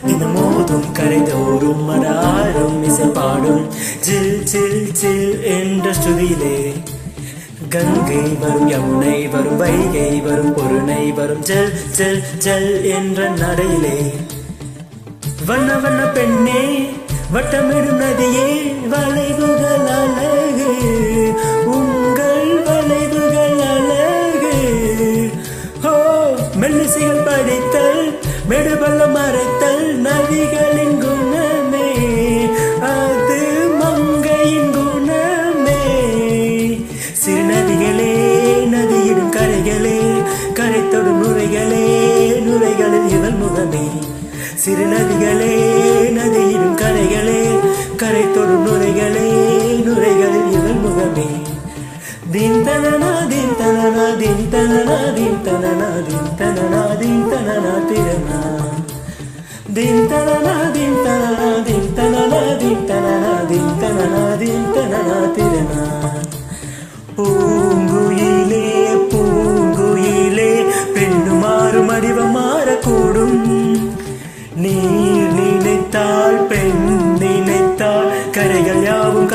தினமோதும் கரைதோறும் மடாரும் இசை பாடும் ஜில் ஜில் ஜில் என்ற ஸ்ருதியிலே கங்கை வரும் யமுனை வரும் வைகை வரும் பொருணை வரும் ஜல் ஜல் ஜல் என்ற நடையிலே வண்ண வண்ண பெண்ணே வட்டமிடும் நதியே வளைவுகள் அழகு உங்கள் வளைவுகள் அழகு ஓ மெல்லிசைகள் படித்தல் மெடுபள்ளம் மறைத்தல் நதிகளின் குணமே அது மங்கையின் குணமே சிறு நதிகளே நதியிடும் கரைகளே கரைத்தொடும் நுரைகளே நுரைகளில் இவள் முகமே சிறு நதிகளே நதியிடும் கரைகளே கரைத்தொடும் நுரைகளே நுரைகளில் இவள் முகமே தின் தனனா தின் தனனா தின் தனனா தின் தனனா தின் தனனா தின் தனனா திரனா தின் தனனா தின் தனனா தின் தனனா தின் தனனா தின் தனனா தின் தனனா திரனா பூங்குயிலே பூங்குயிலே பெண்ணுமாறும் வடிவம் மாறக்கூடும் நீர் நினைத்தால் பெண் நினைத்தால் கரைகள் யாவும்